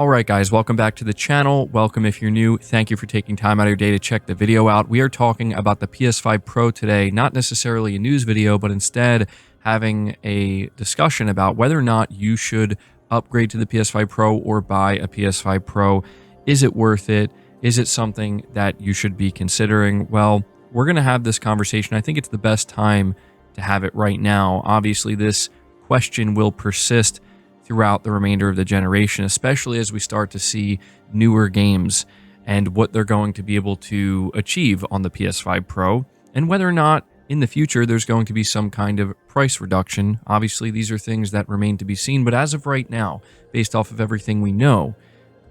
All right, guys, welcome back to the channel. Welcome if you're new. Thank you for taking time out of your day to check the video out. We are talking about the PS5 Pro today, not necessarily a news video, but instead having a discussion about whether or not you should upgrade to the PS5 Pro or buy a PS5 Pro. Is it worth it? Is it something that you should be considering? Well, we're going to have this conversation. I think it's the best time to have it right now. Obviously, this question will persist throughout the remainder of the generation, especially as we start to see newer games and what they're going to be able to achieve on the PS5 Pro, and whether or not in the future there's going to be some kind of price reduction. Obviously, these are things that remain to be seen, but as of right now, based off of everything we know,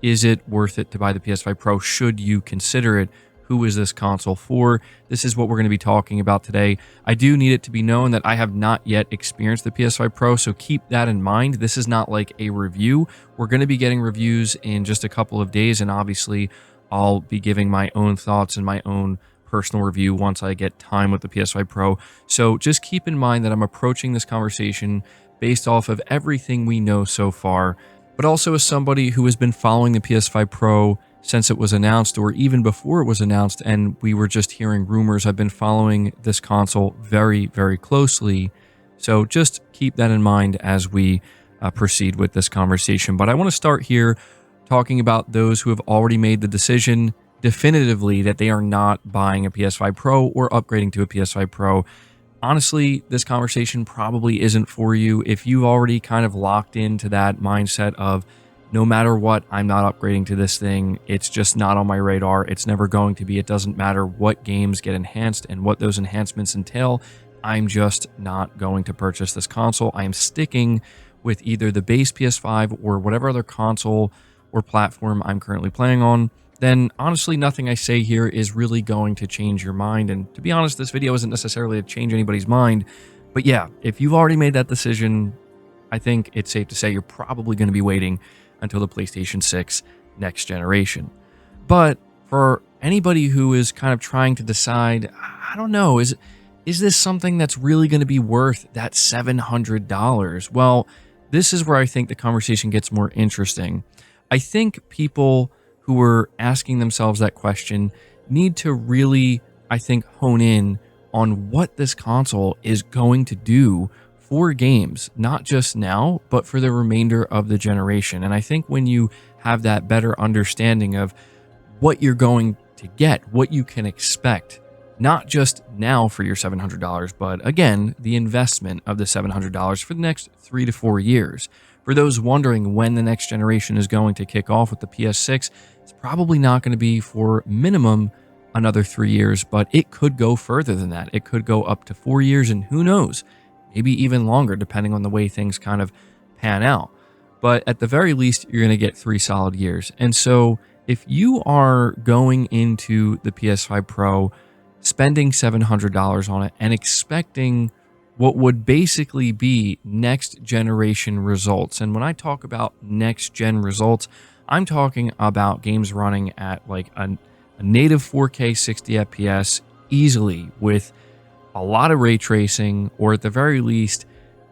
is it worth it to buy the PS5 Pro? Should you consider it? Who is this console for? This is what we're going to be talking about today. I do need it to be known that I have not yet experienced the PS5 Pro, so keep that in mind. This is not like a review. We're going to be getting reviews in just a couple of days, and obviously I'll be giving my own thoughts and my own personal review once I get time with the PS5 Pro. So just keep in mind that I'm approaching this conversation based off of everything we know so far, but also as somebody who has been following the PS5 Pro since it was announced, or even before it was announced and we were just hearing rumors. I've been following this console very, very closely. So just keep that in mind as we proceed with this conversation. But I want to start here talking about those who have already made the decision definitively that they are not buying a PS5 Pro or upgrading to a PS5 Pro. Honestly, this conversation probably isn't for you. If you've already kind of locked into that mindset of, no matter what, I'm not upgrading to this thing. It's just not on my radar. It's never going to be. It doesn't matter what games get enhanced and what those enhancements entail. I'm just not going to purchase this console. I am sticking with either the base PS5 or whatever other console or platform I'm currently playing on. Then honestly, nothing I say here is really going to change your mind. And to be honest, this video isn't necessarily to change anybody's mind. But yeah, if you've already made that decision, I think it's safe to say you're probably going to be waiting until the PlayStation 6 next generation. But for anybody who is kind of trying to decide, I don't know, is this something that's really going to be worth that $700? Well, this is where I think the conversation gets more interesting. I think people who are asking themselves that question need to really, I think, hone in on what this console is going to do for games, not just now, but for the remainder of the generation. And I think when you have that better understanding of what you're going to get, what you can expect, not just now for your $700, but again, the investment of the $700 for the next 3 to 4 years. For those wondering when the next generation is going to kick off with the PS6, it's probably not going to be for minimum another 3 years, but it could go further than that. It could go up to 4 years, and who knows, maybe even longer, depending on the way things kind of pan out. But at the very least, you're going to get 3 solid years. And so if you are going into the PS5 Pro, spending $700 on it, and expecting what would basically be next generation results, and when I talk about next gen results, I'm talking about games running at like a native 4K 60 FPS easily with a lot of ray tracing, or at the very least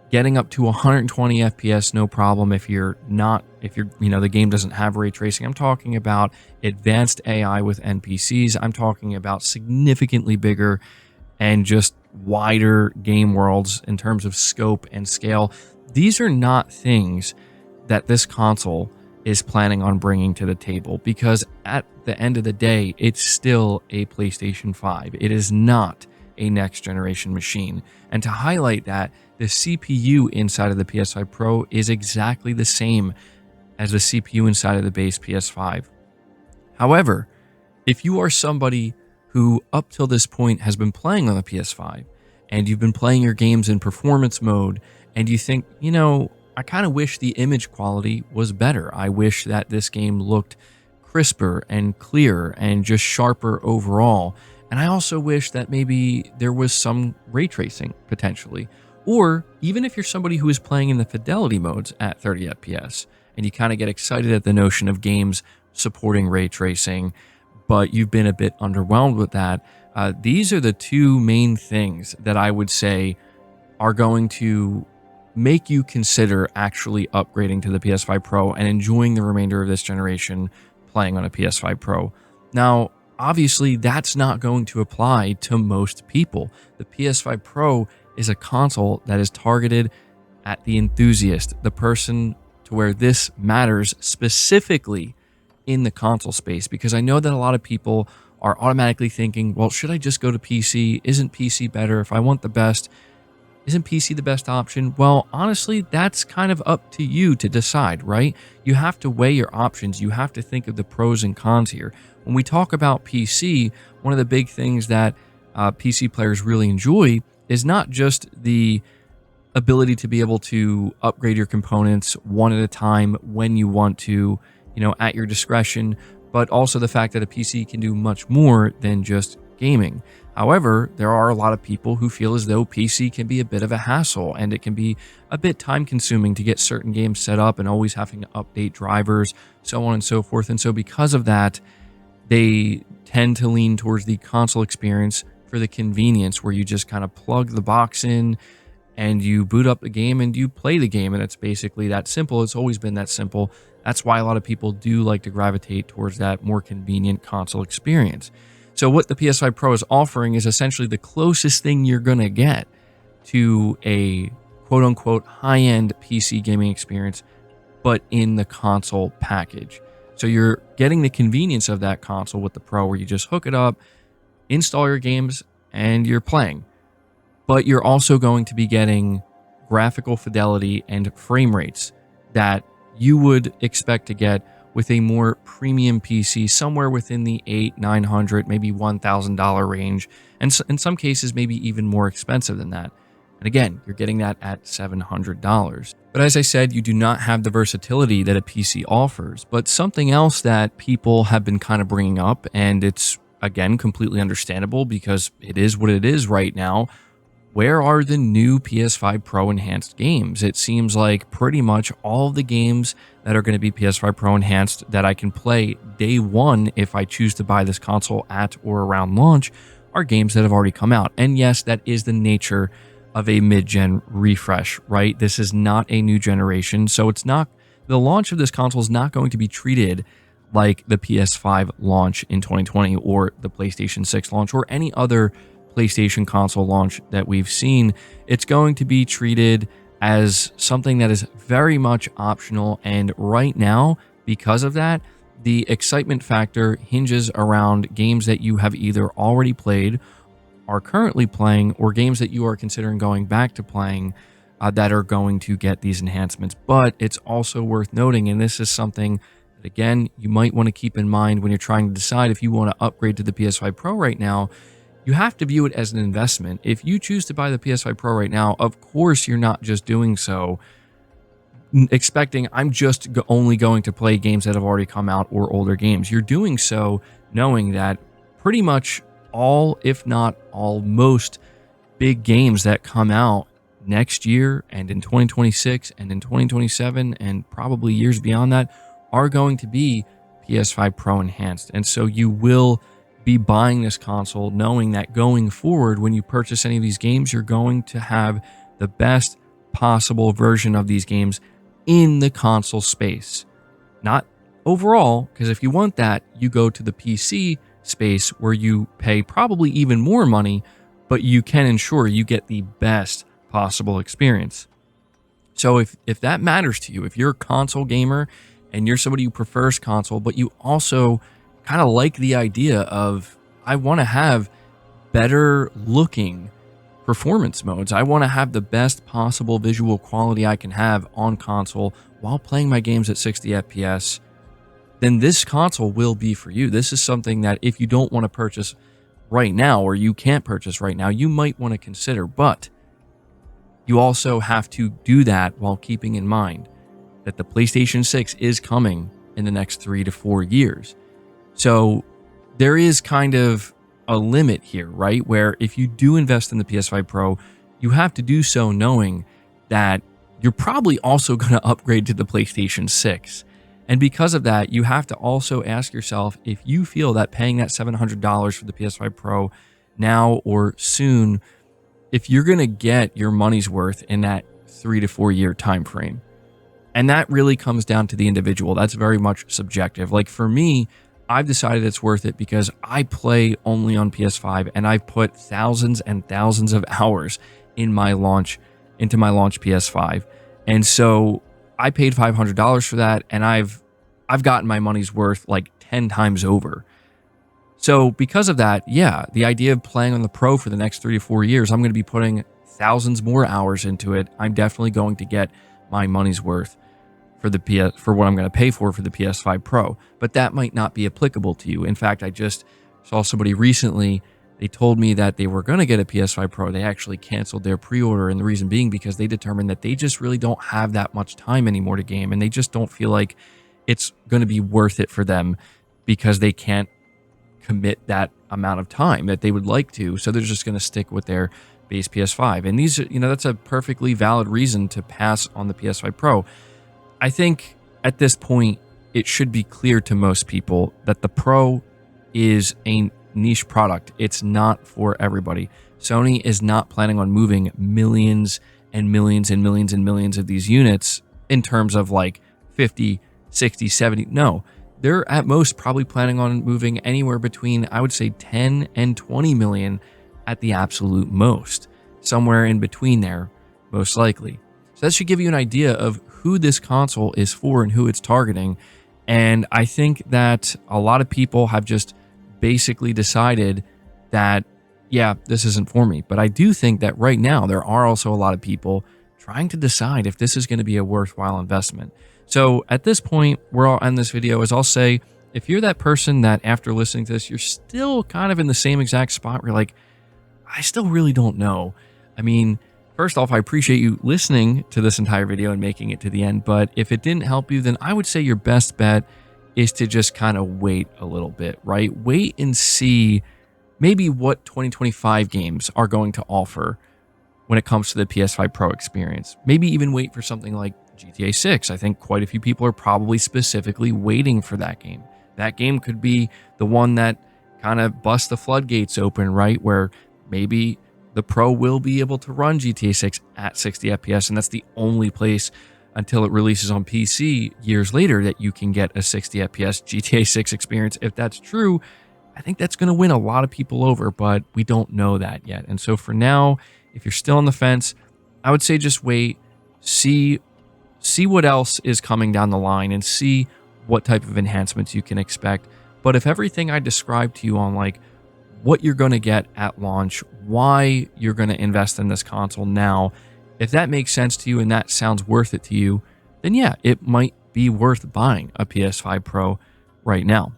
getting up to 120 FPS no problem if you're the game doesn't have ray tracing. I'm talking about advanced AI with NPCs. I'm talking about significantly bigger and just wider game worlds in terms of scope and scale. These are not things that this console is planning on bringing to the table, because at the end of the day, it's still a PlayStation 5. It is not a next generation machine. And to highlight that, the CPU inside of the PS5 Pro is exactly the same as the CPU inside of the base PS5. However, if you are somebody who up till this point has been playing on the PS5 and you've been playing your games in performance mode, and you think, I kind of wish the image quality was better. I wish that this game looked crisper and clearer and just sharper overall. And I also wish that maybe there was some ray tracing potentially. Or even if you're somebody who is playing in the fidelity modes at 30 FPS and you kind of get excited at the notion of games supporting ray tracing, but you've been a bit underwhelmed with that, these are the two main things that I would say are going to make you consider actually upgrading to the PS5 Pro and enjoying the remainder of this generation playing on a PS5 Pro. Now, obviously, that's not going to apply to most people. The PS5 Pro is a console that is targeted at the enthusiast, the person to where this matters specifically in the console space, because I know that a lot of people are automatically thinking, well, should I just go to PC? Isn't PC better? If I want the best, isn't PC the best option? Well, honestly, that's kind of up to you to decide, right? You have to weigh your options. You have to think of the pros and cons here. When we talk about PC, one of the big things that PC players really enjoy is not just the ability to be able to upgrade your components one at a time when you want to, at your discretion, but also the fact that a PC can do much more than just gaming. However, there are a lot of people who feel as though PC can be a bit of a hassle and it can be a bit time consuming to get certain games set up and always having to update drivers, so on and so forth. And so because of that, they tend to lean towards the console experience for the convenience, where you just kind of plug the box in and you boot up the game and you play the game. And it's basically that simple. It's always been that simple. That's why a lot of people do like to gravitate towards that more convenient console experience. So what the PS5 Pro is offering is essentially the closest thing you're going to get to a quote-unquote high-end PC gaming experience, but in the console package. So you're getting the convenience of that console with the Pro, where you just hook it up, install your games, and you're playing. But you're also going to be getting graphical fidelity and frame rates that you would expect to get with a more premium PC, somewhere within the $800, $900, maybe $1,000 range, and in some cases, maybe even more expensive than that. And again, you're getting that at $700. But as I said, you do not have the versatility that a PC offers. But something else that people have been kind of bringing up, and it's, again, completely understandable because it is what it is right now. Where are the new PS5 Pro enhanced games? It seems like pretty much all of the games that are going to be PS5 Pro enhanced that I can play day one if I choose to buy this console at or around launch are games that have already come out. And yes, that is the nature of a mid-gen refresh, right? This is not a new generation, so it's not, the launch of this console is not going to be treated like the PS5 launch in 2020 or the PlayStation 6 launch or any other PlayStation console launch that we've seen. It's going to be treated as something that is very much optional, and right now, because of that, the excitement factor hinges around games that you have either already played, are currently playing, or games that you are considering going back to playing that are going to get these enhancements. But it's also worth noting, and this is something that, again, you might want to keep in mind when you're trying to decide if you want to upgrade to the PS5 Pro right now. You have to view it as an investment. If you choose to buy the PS5 Pro right now, of course you're not just doing so expecting I'm just only going to play games that have already come out or older games. You're doing so knowing that pretty much all, if not all, most big games that come out next year and in 2026 and in 2027 and probably years beyond that are going to be PS5 Pro enhanced. And so you will be buying this console knowing that going forward, when you purchase any of these games, you're going to have the best possible version of these games in the console space. Not overall, because if you want that, you go to the PC space where you pay probably even more money, but you can ensure you get the best possible experience. So if that matters to you, if you're a console gamer and you're somebody who prefers console, but you also kind of like the idea of, I want to have better looking performance modes. I want to have the best possible visual quality I can have on console while playing my games at 60 FPS, then this console will be for you. This is something that if you don't want to purchase right now, or you can't purchase right now, you might want to consider, but you also have to do that while keeping in mind that the PlayStation 6 is coming in the next 3 to 4 years. So there is kind of a limit here, right? Where if you do invest in the PS5 Pro, you have to do so knowing that you're probably also going to upgrade to the PlayStation 6. And because of that, you have to also ask yourself if you feel that paying that $700 for the PS5 Pro now or soon, if you're going to get your money's worth in that 3 to 4 year time frame. And that really comes down to the individual. That's very much subjective. Like for me, I've decided it's worth it because I play only on PS5 and I've put thousands and thousands of hours into my launch PS5. And so I paid $500 for that, and I've gotten my money's worth like 10 times over. So because of that, yeah, the idea of playing on the Pro for the next 3 to 4 years, I'm going to be putting thousands more hours into it. I'm definitely going to get my money's worth for what I'm going to pay for the PS5 Pro. But that might not be applicable to you. In fact, I just saw somebody recently, they told me that they were going to get a PS5 Pro. They actually canceled their pre-order, and the reason being because they determined that they just really don't have that much time anymore to game, and they just don't feel like it's going to be worth it for them because they can't commit that amount of time that they would like to. So they're just going to stick with their base PS5. And these, that's a perfectly valid reason to pass on the PS5 Pro. I think at this point, it should be clear to most people that the Pro is a niche product. It's not for everybody. Sony is not planning on moving millions and millions and millions and millions of these units in terms of like 50, 60, 70. No, they're at most probably planning on moving anywhere between, I would say, 10 and 20 million at the absolute most. Somewhere in between there, most likely. So that should give you an idea of who this console is for and who it's targeting. And I think that a lot of people have just basically decided that, yeah, this isn't for me. But I do think that right now there are also a lot of people trying to decide if this is going to be a worthwhile investment. So at this point, where I'll end this video is I'll say, if you're that person that after listening to this, you're still kind of in the same exact spot where you're like, I still really don't know. I mean, first off, I appreciate you listening to this entire video and making it to the end, but if it didn't help you, then I would say your best bet is to just kind of wait a little bit, right? Wait and see maybe what 2025 games are going to offer when it comes to the PS5 Pro experience. Maybe even wait for something like GTA 6. I think quite a few people are probably specifically waiting for that game. That game could be the one that kind of busts the floodgates open, right? Where maybe the Pro will be able to run GTA 6 at 60 FPS, and that's the only place until it releases on PC years later that you can get a 60 FPS GTA 6 experience. If that's true, I think that's going to win a lot of people over, but we don't know that yet. And so for now, if you're still on the fence, I would say just wait, see what else is coming down the line, and see what type of enhancements you can expect. But if everything I described to you on like what you're going to get at launch, why you're going to invest in this console now, if that makes sense to you and that sounds worth it to you, then yeah, it might be worth buying a PS5 Pro right now.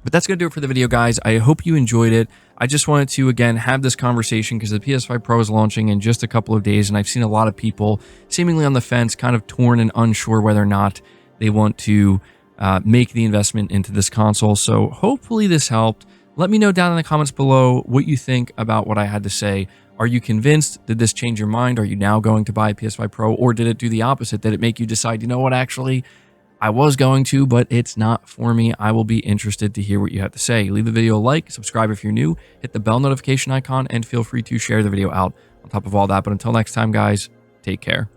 But that's going to do it for the video, guys. I hope you enjoyed it. I just wanted to, again, have this conversation because the PS5 Pro is launching in just a couple of days, and I've seen a lot of people seemingly on the fence, kind of torn and unsure whether or not they want to make the investment into this console. So hopefully this helped. Let me know down in the comments below what you think about what I had to say. Are you convinced? Did this change your mind? Are you now going to buy a PS5 Pro? Or did it do the opposite? Did it make you decide, you know what, actually, I was going to, but it's not for me? I will be interested to hear what you have to say. Leave the video a like, subscribe if you're new, hit the bell notification icon, and feel free to share the video out on top of all that. But until next time, guys, take care.